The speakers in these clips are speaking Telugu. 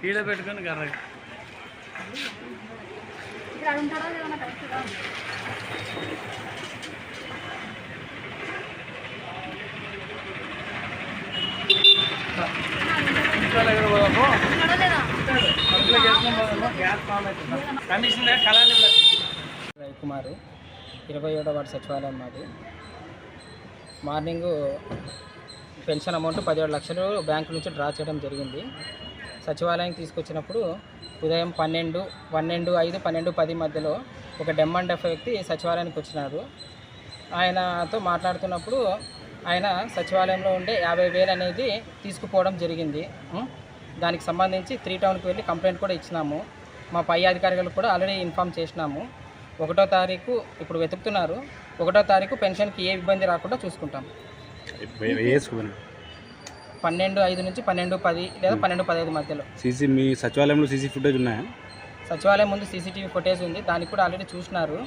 ఈడ పెట్టుకొని కర్ర రవికుమార్ 27వ వార్డు సచివాలయం మాది. మార్నింగ్ పెన్షన్ అమౌంట్ 17 లక్షలు బ్యాంకు నుంచి డ్రా చేయడం జరిగింది. సచివాలయానికి తీసుకొచ్చినప్పుడు ఉదయం 12, 5, 10 మధ్యలో ఒక డెమ్ వ్యక్తి సచివాలయానికి వచ్చినారు. ఆయనతో మాట్లాడుతున్నప్పుడు ఆయన సచివాలయంలో ఉండే 50,000 అనేది తీసుకుపోవడం జరిగింది. దానికి సంబంధించి 3 టౌన్కి వెళ్ళి కంప్లైంట్ కూడా ఇచ్చినాము. మా పై అధికారులకు కూడా ఆల్రెడీ ఇన్ఫామ్ చేసినాము. 1వ తారీఖు ఇప్పుడు వెతుకుతున్నారు. 1వ తారీఖు పెన్షన్కి ఏ ఇబ్బంది రాకుండా చూసుకుంటాం. 12/5 నుంచి 12/10 లేదా 12/15 మధ్యలో. మీ సచివాలయంలో సీసీ ఫుటేజ్ ఉన్నాయా? సచివాలయం ముందు సీసీటీవీ ఫుటేజ్ ఉంది. దానికి కూడా ఆల్రెడీ చూసినారు.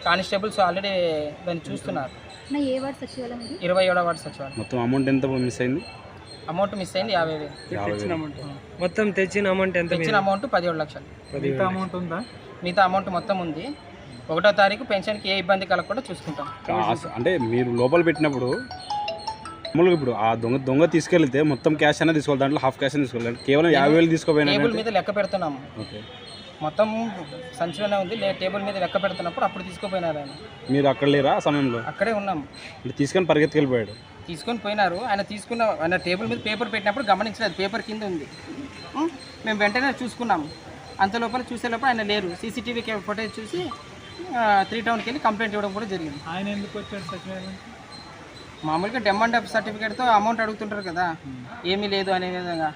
కానిస్టేబుల్స్ ఆల్రెడీ దాన్ని చూస్తున్నారు. 27వ వార్డు సచివాలయం. మొత్తం అమౌంట్ ఎంత మిస్ అయింది? అమౌంట్ మిస్ అయింది 50,000. మొత్తం తెచ్చిన అమౌంట్ ఎంత? తెచ్చిన అమౌంట్ 17 లక్షలు. మిగతా అమౌంట్ ఉందా? మిగతా అమౌంట్ మొత్తం ఉంది. 1వ తారీఖు పెన్షన్కి ఏ ఇబ్బంది కలగకుండా చూసుకుంటాం. అంటే మీరు లోపల పెట్టినప్పుడు మామూలుగా ఇప్పుడు ఆ దొంగ తీసుకెళ్తే మొత్తం క్యాష్ అనేది తీసుకోవాలి, దాంట్లో హాఫ్ క్యాష్ తీసుకోవాలి, కేవలం 50,000 తీసుకోపోయినా టేబుల్ మీద లెక్క పెడుతున్నాము. మొత్తం సంచిలోనే ఉంది. టేబుల్ మీద లెక్క పెడుతున్నప్పుడు అప్పుడు తీసుకుపోయినారు ఆయన. మీరు అక్కడ లేరా ఆ సమయంలో? అక్కడే ఉన్నాము. తీసుకొని పరిగెత్తుకెళ్ళిపోయాడు. తీసుకొని పోయినారు. ఆయన టేబుల్ మీద పేపర్ పెట్టినప్పుడు గమనించలేదు, పేపర్ కింద ఉంది. మేము వెంటనే చూసుకున్నాము. అంత లోపల చూసే లోపల ఆయన లేరు. సీసీటీవీ ఫుటేజ్ చూసి 3 టౌన్కి వెళ్ళి కంప్లైంట్ ఇవ్వడం కూడా జరిగింది. ఆయన ఎందుకు వచ్చాడు సచివాలయం? మామూలుగా డెమ్ అండ్ సర్టిఫికేట్తో అమౌంట్ అడుగుతుంటారు కదా, ఏమీ లేదు అనే విధంగా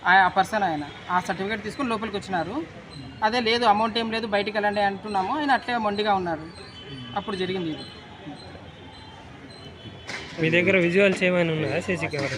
ఆ పర్సన్ ఆయన ఆ సర్టిఫికేట్ తీసుకుని లోపలికి వచ్చినారు. అదే లేదు అమౌంట్ ఏం లేదు బయటికి వెళ్ళండి అంటున్నాము. ఆయన అట్లే మొండిగా ఉన్నారు. అప్పుడు జరిగింది ఇది. మీ దగ్గర విజువల్స్ ఏమైనా ఉన్నాయా? CC camera